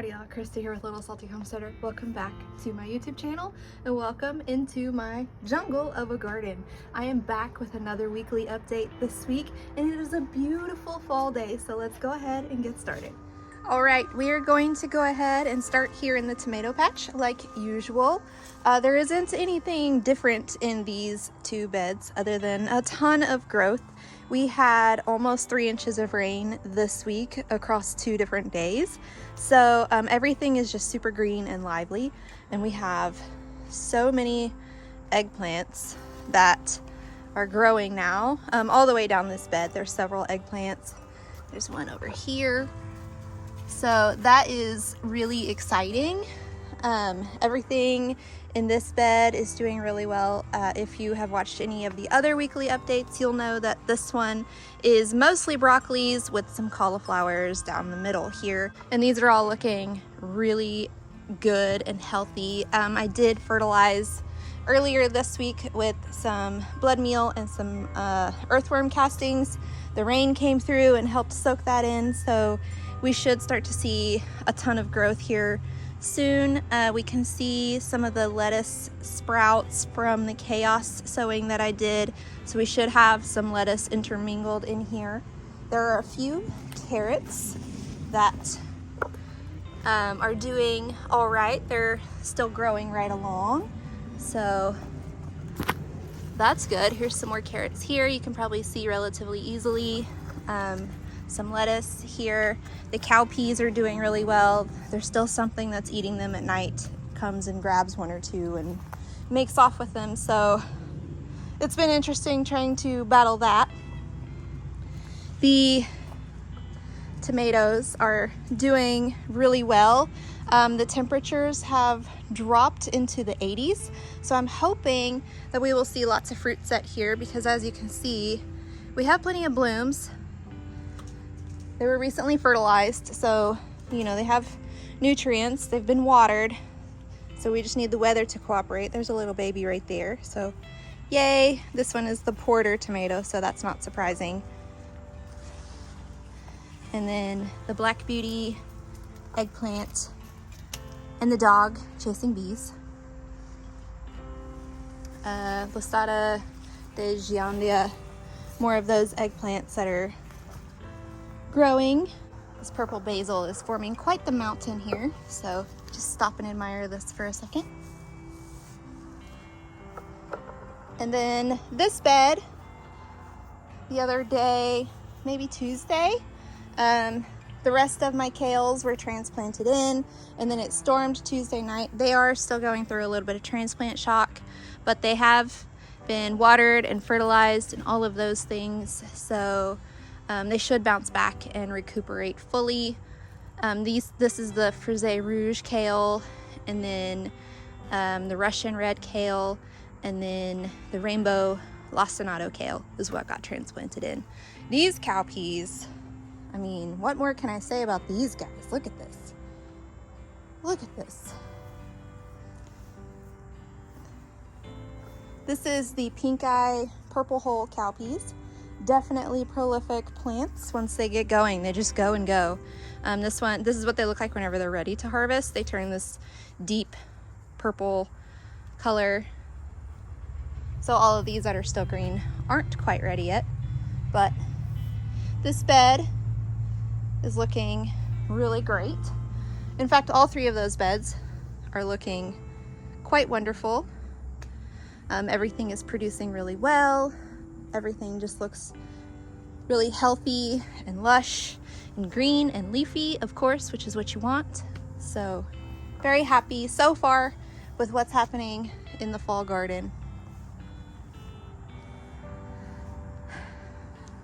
Howdy y'all, Christi here with Little Salty Homesteader. Welcome back to my YouTube channel and welcome into my jungle of a garden. I am back with another weekly update this week and it is a beautiful fall day, so let's go ahead and get started. All right, we are going to go ahead and start here in the tomato patch like usual. There isn't anything different in these two beds other than a ton of growth. We had almost 3 inches of rain this week across 2 different days. So everything is just super green and lively. And we have so many eggplants that are growing now all the way down this bed. There's several eggplants. There's one over here. So that is really exciting. Everything in this bed is doing really well. If you have watched any of the other weekly updates, you'll know that this one is mostly broccolis with some cauliflowers down the middle here. And these are all looking really good and healthy. I did fertilize earlier this week with some blood meal and some earthworm castings. The rain came through and helped soak that in, so we should start to see a ton of growth here soon. We can see some of the lettuce sprouts from the chaos sowing that I did, so we should have some lettuce intermingled in here. There are a few carrots that are doing all right. They're still growing right along, so that's good. Here's some more carrots here. You can probably see relatively easily. Some lettuce here. The cowpeas are doing really well. There's still something that's eating them at night, comes and grabs 1 or 2 and makes off with them. So it's been interesting trying to battle that. The tomatoes are doing really well. The temperatures have dropped into the 80s. So I'm hoping that we will see lots of fruit set here because, as you can see, we have plenty of blooms. They were recently fertilized, so you know they have nutrients. They've been watered, so we just need the weather to cooperate. There's a little baby right there, so yay. This one is the porter tomato, so that's not surprising. And then the black beauty eggplant and the dog chasing bees. Lisata de Giandia, more of those eggplants that are growing. This purple basil is forming quite the mountain here, so just stop and admire this for a second. And then this bed, the other day, maybe Tuesday, the rest of my kales were transplanted in, and then it stormed Tuesday night. They are still going through a little bit of transplant shock, but they have been watered and fertilized and all of those things, so they should bounce back and recuperate fully. This is the Frise Rouge kale, and then the Russian red kale, and then the rainbow lacinato kale is what got transplanted in. These cowpeas, I mean, what more can I say about these guys? Look at this. Look at this. This is the pink eye purple hole cowpeas. Definitely prolific plants. Once they get going, they just go and go. This is what they look like whenever they're ready to harvest. They turn this deep purple color. So all of these that are still green aren't quite ready yet, but this bed is looking really great. In fact, all 3 of those beds are looking quite wonderful. Everything is producing really well. Everything just looks really healthy and lush and green and leafy, of course, which is what you want. So very happy so far with what's happening in the fall garden.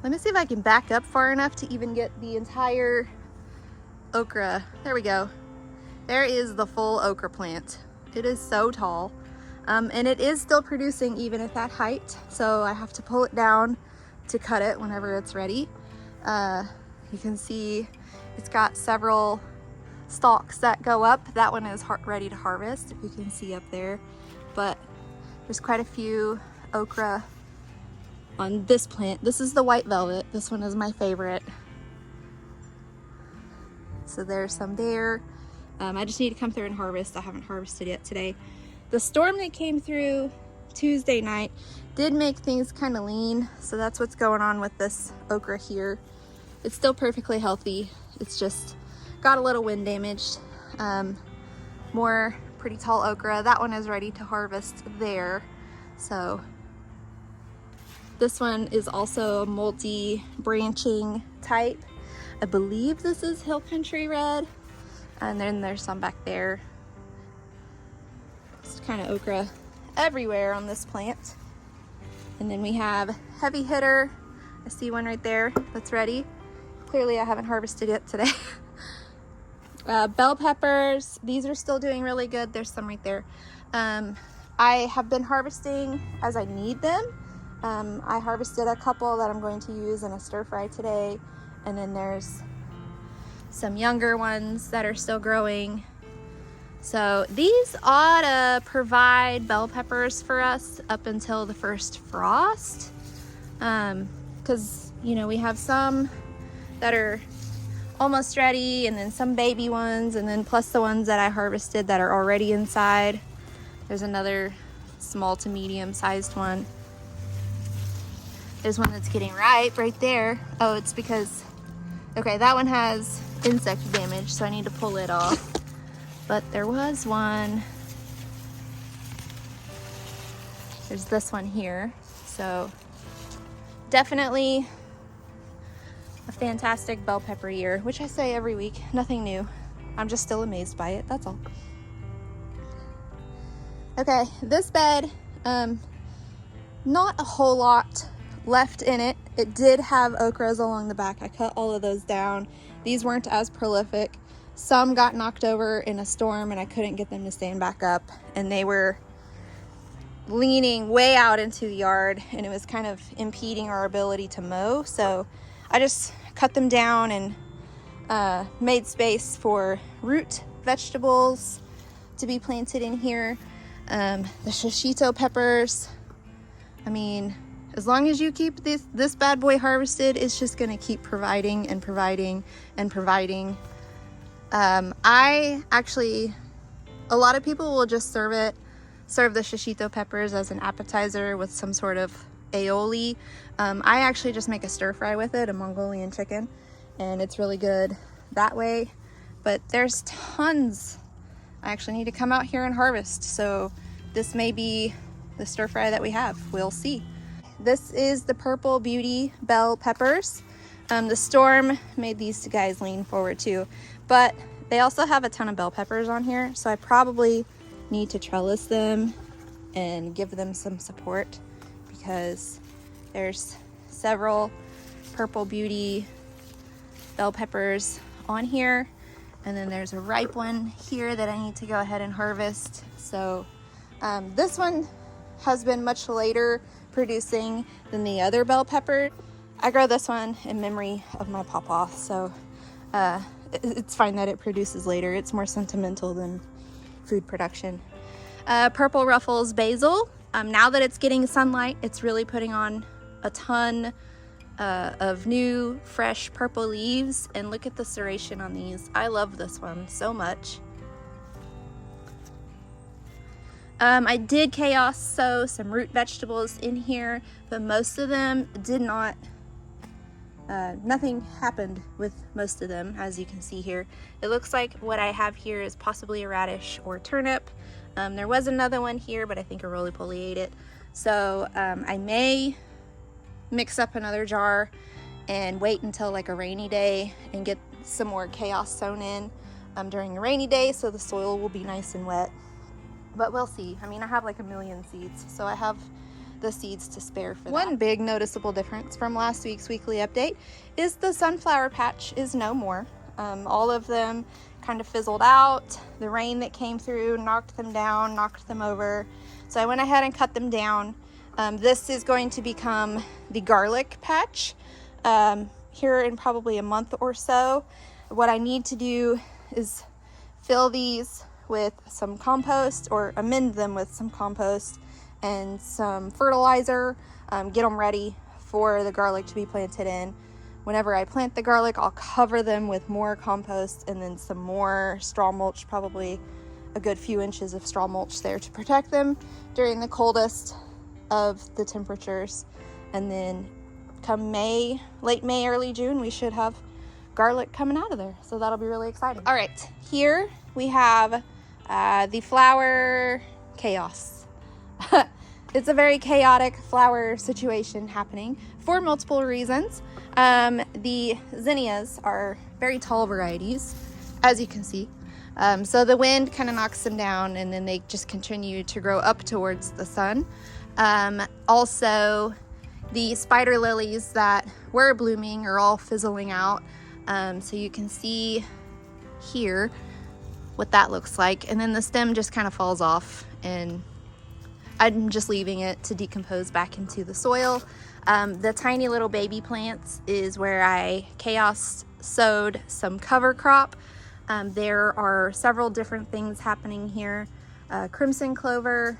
Let me see if I can back up far enough to even get the entire okra. There we go. There is the full okra plant. It is so tall. And it is still producing even at that height, so I have to pull it down to cut it whenever it's ready. You can see it's got several stalks that go up. That one is ready to harvest, if you can see up there. But there's quite a few okra on this plant. This is the white velvet. This one is my favorite. So there's some there. I just need to come through and harvest. I haven't harvested yet today. The storm that came through Tuesday night did make things kind of lean, so that's what's going on with this okra here. It's still perfectly healthy. It's just got a little wind damage. More pretty tall okra. That one is ready to harvest there. So this one is also a multi-branching type. I believe this is Hill Country Red. And then there's some back there. Just kind of okra everywhere on this plant. And then we have Heavy Hitter. I see one right there that's ready. Clearly I haven't harvested it today. Bell peppers, these are still doing really good. There's some right there. I have been harvesting as I need them. I harvested a couple that I'm going to use in a stir fry today. And then there's some younger ones that are still growing. So these ought to provide bell peppers for us up until the first frost. Because, you know, we have some that are almost ready, and then some baby ones, and then plus the ones that I harvested that are already inside. There's another small to medium sized one. There's one that's getting ripe right there. Oh, it's because, okay, that one has insect damage, so I need to pull it off. But there was one. There's this one here. So definitely a fantastic bell pepper year, which I say every week, nothing new. I'm just still amazed by it, that's all. Okay, this bed, not a whole lot left in it. It did have okras along the back. I cut all of those down. These weren't as prolific. Some got knocked over in a storm and I couldn't get them to stand back up, and they were leaning way out into the yard and it was kind of impeding our ability to mow. So I just cut them down and made space for root vegetables to be planted in here. The shishito peppers, I mean, as long as you keep this bad boy harvested, it's just gonna keep providing and providing and providing. I actually, a lot of people will just serve the shishito peppers as an appetizer with some sort of aioli. I actually just make a stir fry with it, a Mongolian chicken, and it's really good that way. But there's tons. I actually need to come out here and harvest, so this may be the stir fry that we have. We'll see. This is the Purple Beauty bell peppers. The storm made these guys lean forward too, but they also have a ton of bell peppers on here, so I probably need to trellis them and give them some support, because there's several Purple Beauty bell peppers on here, and then there's a ripe one here that I need to go ahead and harvest. So this one has been much later producing than the other bell pepper. I grow this one in memory of my pawpaw, so it's fine that it produces later. It's more sentimental than food production. Purple Ruffles basil. Now that it's getting sunlight, it's really putting on a ton of new fresh purple leaves, and look at the serration on these. I love this one so much. I did chaos sow some root vegetables in here, but most of them did not, nothing happened with most of them, as you can see here. It looks like what I have here is possibly a radish or turnip. There was another one here, but I think a roly-poly ate it. So I may mix up another jar and wait until like a rainy day and get some more chaos sown in during a rainy day, so the soil will be nice and wet. But we'll see. I mean, I have like a million seeds, so I have the seeds to spare for that. One big noticeable difference from last week's weekly update is the sunflower patch is no more. All of them kind of fizzled out. The rain that came through knocked them down, knocked them over. So I went ahead and cut them down. This is going to become the garlic patch here in probably a month or so. What I need to do is fill these with some compost, or amend them with some compost and some fertilizer, get them ready for the garlic to be planted in. whenever I plant the garlic, I'll cover them with more compost and then some more straw mulch, probably a good few inches of straw mulch there to protect them during the coldest of the temperatures. And then come May, late May, early June, we should have garlic coming out of there. So that'll be really exciting. All right, here we have the flower chaos. It's a very chaotic flower situation happening for multiple reasons. The zinnias are very tall varieties, as you can see. So the wind kind of knocks them down, and then they just continue to grow up towards the sun. Also, the spider lilies that were blooming are all fizzling out. So you can see here what that looks like. And then the stem just kind of falls off, and I'm just leaving it to decompose back into the soil. The tiny little baby plants is where I chaos sowed some cover crop. There are several different things happening here. Crimson clover,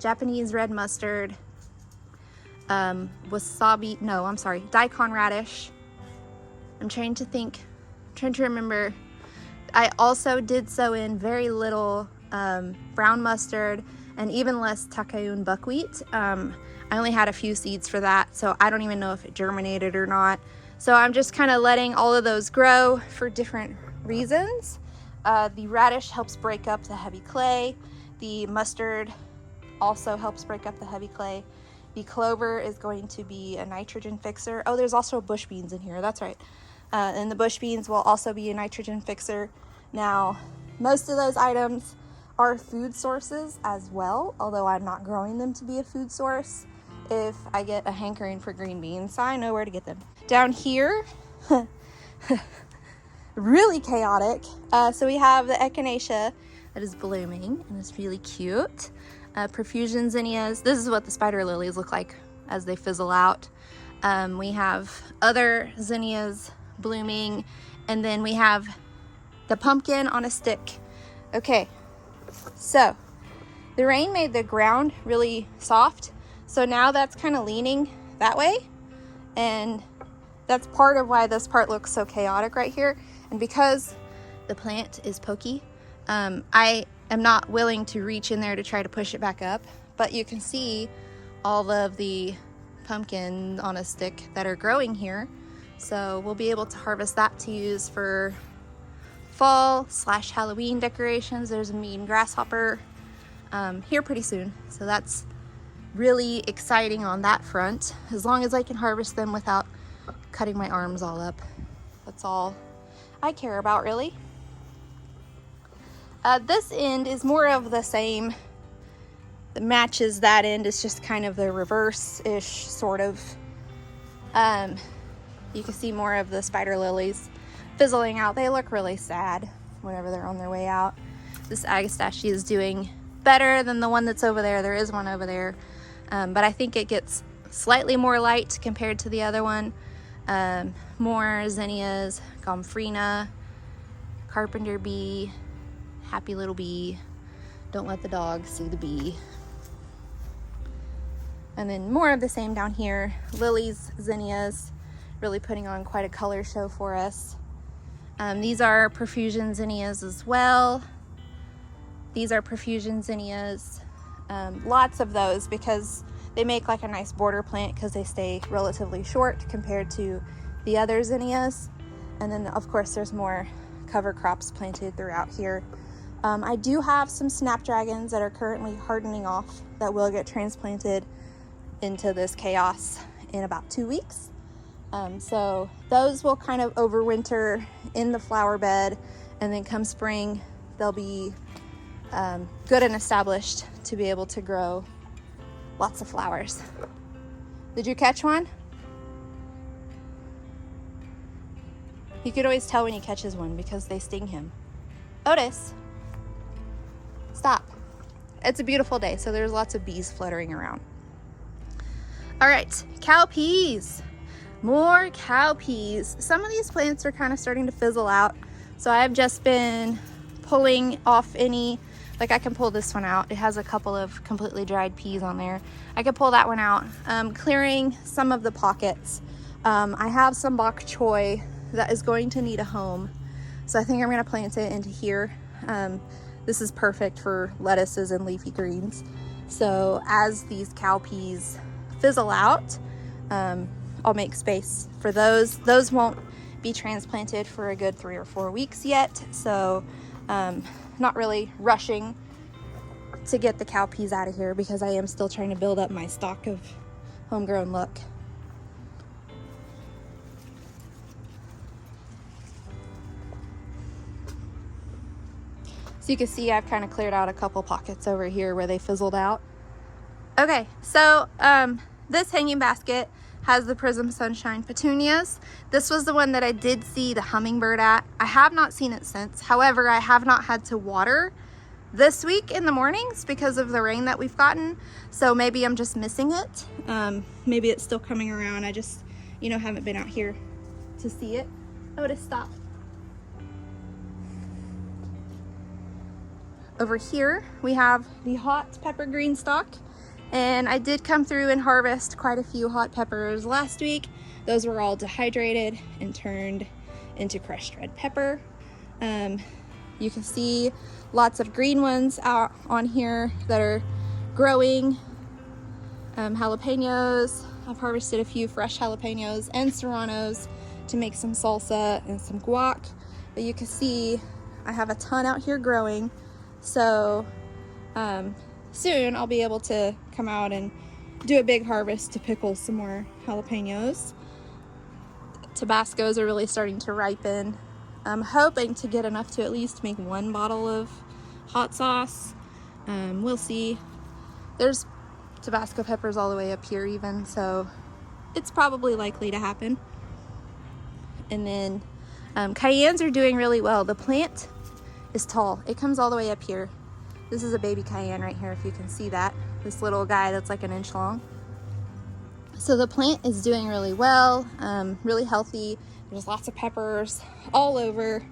Japanese red mustard, daikon radish. I'm trying to remember. I also did sow in very little brown mustard and even less Takayun buckwheat. I only had a few seeds for that, so I don't even know if it germinated or not. So I'm just kind of letting all of those grow for different reasons. The radish helps break up the heavy clay. The mustard also helps break up the heavy clay. The clover is going to be a nitrogen fixer. Oh, there's also bush beans in here, that's right. And the bush beans will also be a nitrogen fixer. Now, most of those items are food sources as well, although I'm not growing them to be a food source. If I get a hankering for green beans, I know where to get them. Down here, really chaotic. So we have the echinacea that is blooming, and it's really cute. Profusion zinnias. This is what the spider lilies look like as they fizzle out. We have other zinnias blooming, and then we have the pumpkin on a stick. Okay, so the rain made the ground really soft, so now that's kind of leaning that way, and that's part of why this part looks so chaotic right here. And because the plant is pokey, I am not willing to reach in there to try to push it back up, but you can see all of the pumpkin on a stick that are growing here. So we'll be able to harvest that to use for fall/Halloween decorations. There's a mean grasshopper here pretty soon, so that's really exciting on that front, as long as I can harvest them without cutting my arms all up. That's all I care about, really. This end is more of the same. It matches that end. It's just kind of the reverse-ish, sort of. You can see more of the spider lilies fizzling out. They look really sad whenever they're on their way out. This agastache is doing better than the one that's over there. There is one over there, but I think it gets slightly more light compared to the other one. More zinnias, gomphrena, carpenter bee, happy little bee. Don't let the dog see the bee. And then more of the same down here. Lilies, zinnias, really putting on quite a color show for us. These are profusion zinnias as well. These are profusion zinnias. Lots of those because they make like a nice border plant because they stay relatively short compared to the other zinnias. And then of course there's more cover crops planted throughout here. I do have some snapdragons that are currently hardening off that will get transplanted into this chaos in about 2 weeks. So those will kind of overwinter in the flower bed, and then come spring they'll be good and established to be able to grow lots of flowers. Did you catch one? You could always tell when he catches one because they sting him. Otis, stop. It's a beautiful day, so there's lots of bees fluttering around. All right, cowpeas. More cowpeas. Some of these plants are kind of starting to fizzle out, so I've just been pulling off any, like I can pull this one out. It has a couple of completely dried peas on there. I could pull that one out, clearing some of the pockets. I have some bok choy that is going to need a home. So I think I'm gonna plant it into here. This is perfect for lettuces and leafy greens. So as these cowpeas fizzle out, I'll make space for those. Those won't be transplanted for a good 3 or 4 weeks yet. So not really rushing to get the cowpeas out of here because I am still trying to build up my stock of homegrown look. So you can see I've kind of cleared out a couple pockets over here where they fizzled out. Okay, so this hanging basket has the Prism Sunshine petunias. This was the one that I did see the hummingbird at. I have not seen it since. However, I have not had to water this week in the mornings because of the rain that we've gotten. So maybe I'm just missing it. Maybe it's still coming around. I just, you know, haven't been out here to see it. I would have stopped. Over here, we have the hot pepper green stalk. And I did come through and harvest quite a few hot peppers last week. Those were all dehydrated and turned into crushed red pepper. You can see lots of green ones out on here that are growing. Jalapenos. I've harvested a few fresh jalapenos and serranos to make some salsa and some guac. But you can see I have a ton out here growing. So soon I'll be able to come out and do a big harvest to pickle some more jalapenos. Tabascos are really starting to ripen. I'm hoping to get enough to at least make 1 bottle of hot sauce. We'll see. There's Tabasco peppers all the way up here even, so it's probably likely to happen. And then cayennes are doing really well. The plant is tall. It comes all the way up here. This is a baby cayenne right here, if you can see that. This little guy that's like 1 inch long. So the plant is doing really well, really healthy. There's lots of peppers all over.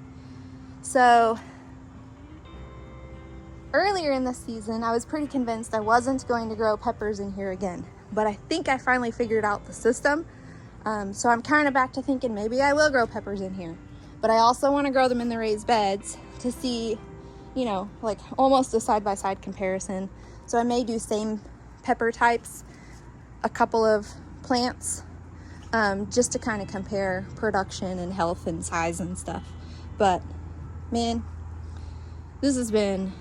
So earlier in the season, I was pretty convinced I wasn't going to grow peppers in here again, but I think I finally figured out the system. So I'm kind of back to thinking maybe I will grow peppers in here, but I also want to grow them in the raised beds to see, you know, like almost a side-by-side comparison. So I may do same pepper types, a couple of plants, just to kind of compare production and health and size and stuff. But man, this has been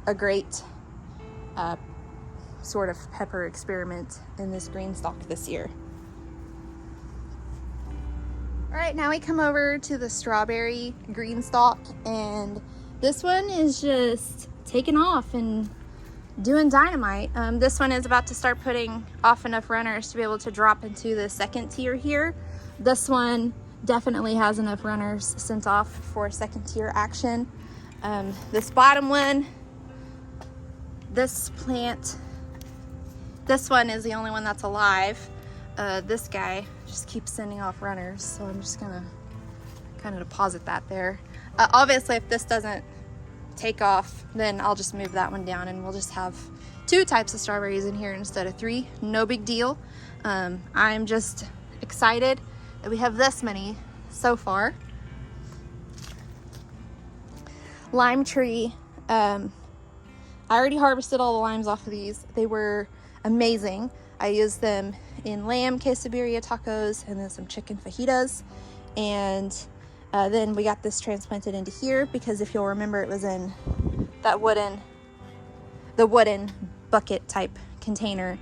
a great sort of pepper experiment in this green stalk this year. All right, now we come over to the strawberry green stalk, and this one is just taking off and doing dynamite. This one is about to start putting off enough runners to be able to drop into the second tier here. This one definitely has enough runners sent off for second tier action. This bottom one, this plant, this one is the only one that's alive. This guy just keeps sending off runners, so I'm just gonna kind of deposit that there. Obviously, if this doesn't take off, then I'll just move that one down and we'll just have 2 types of strawberries in here instead of 3. No big deal. I'm just excited that we have this many so far. Lime tree. I already harvested all the limes off of these. They were amazing. I used them in lamb quesadilla tacos and then some chicken fajitas. And then we got this transplanted into here because if you'll remember, it was in that the wooden bucket type container.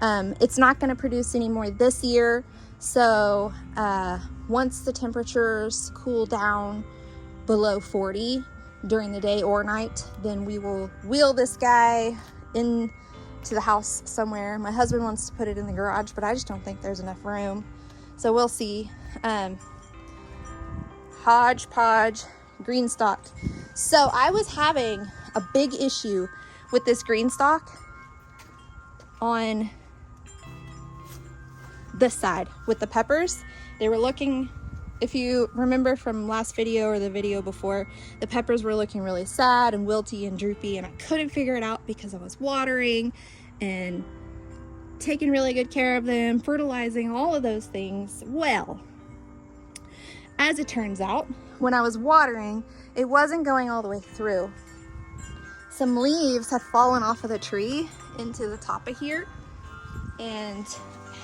It's not going to produce any more this year. So once the temperatures cool down below 40 during the day or night, then we will wheel this guy in to the house somewhere. My husband wants to put it in the garage, but I just don't think there's enough room. So we'll see. Hodgepodge green stalk. So I was having a big issue with this green stalk on this side with the peppers. They were looking, if you remember from last video or the video before, the peppers were looking really sad and wilty and droopy, and I couldn't figure it out because I was watering and taking really good care of them, fertilizing, all of those things. Well, as it turns out, when I was watering, it wasn't going all the way through. Some leaves had fallen off of the tree into the top of here and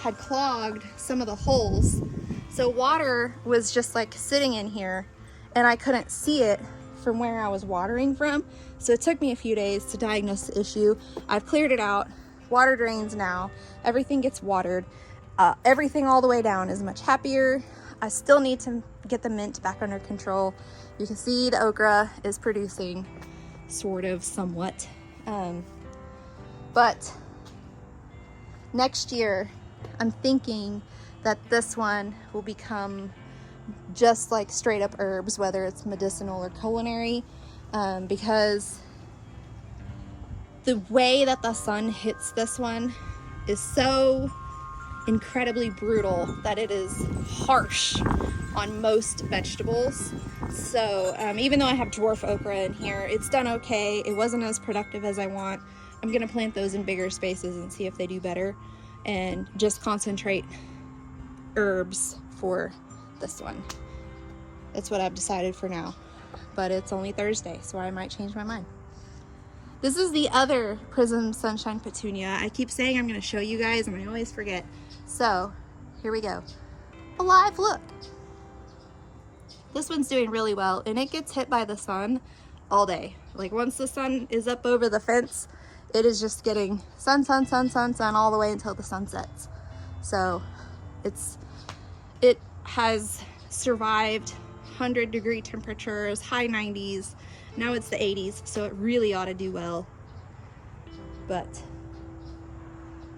had clogged some of the holes. So water was just like sitting in here and I couldn't see it from where I was watering from. So it took me a few days to diagnose the issue. I've cleared it out. Water drains now. Everything gets watered. Everything all the way down is much happier. I still need to get the mint back under control. You can see the okra is producing sort of somewhat. But next year, I'm thinking that this one will become just like straight up herbs, whether it's medicinal or culinary, because the way that the sun hits this one is so incredibly brutal that it is harsh on most vegetables. So even though I have dwarf okra in here, it's done okay. It wasn't as productive as I want. I'm gonna plant those in bigger spaces and see if they do better, and just concentrate herbs for this one. It's what I've decided for now, but it's only Thursday, so I might change my mind. This is the other Prism Sunshine Petunia. I keep saying I'm gonna show you guys and I always forget. So here we go. A live look. This one's doing really well, and it gets hit by the sun all day. Like once the sun is up over the fence, it is just getting sun, sun, sun, sun, sun all the way until the sun sets. So it has survived 100-degree temperatures, high 90s. Now it's the 80s, so it really ought to do well. But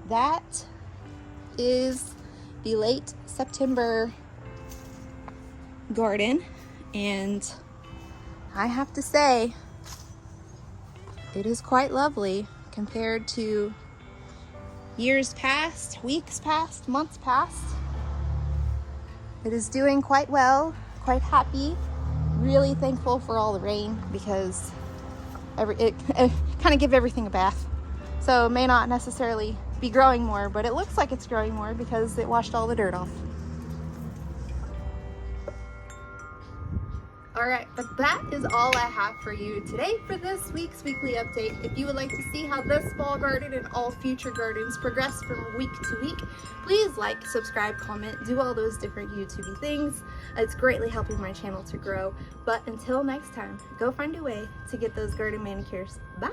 that is the late September garden, and I have to say it is quite lovely compared to years past, weeks past, months past. It is doing quite well, quite happy, really thankful for all the rain, because it kind of give everything a bath. So it may not necessarily be growing more, but it looks like it's growing more because it washed all the dirt off. All right, but that is all I have for you today for this week's weekly update. If you would like to see how this fall garden and all future gardens progress from week to week, please like, subscribe, comment, do all those different YouTube things. It's greatly helping my channel to grow. But until next time, go find a way to get those garden manicures. Bye.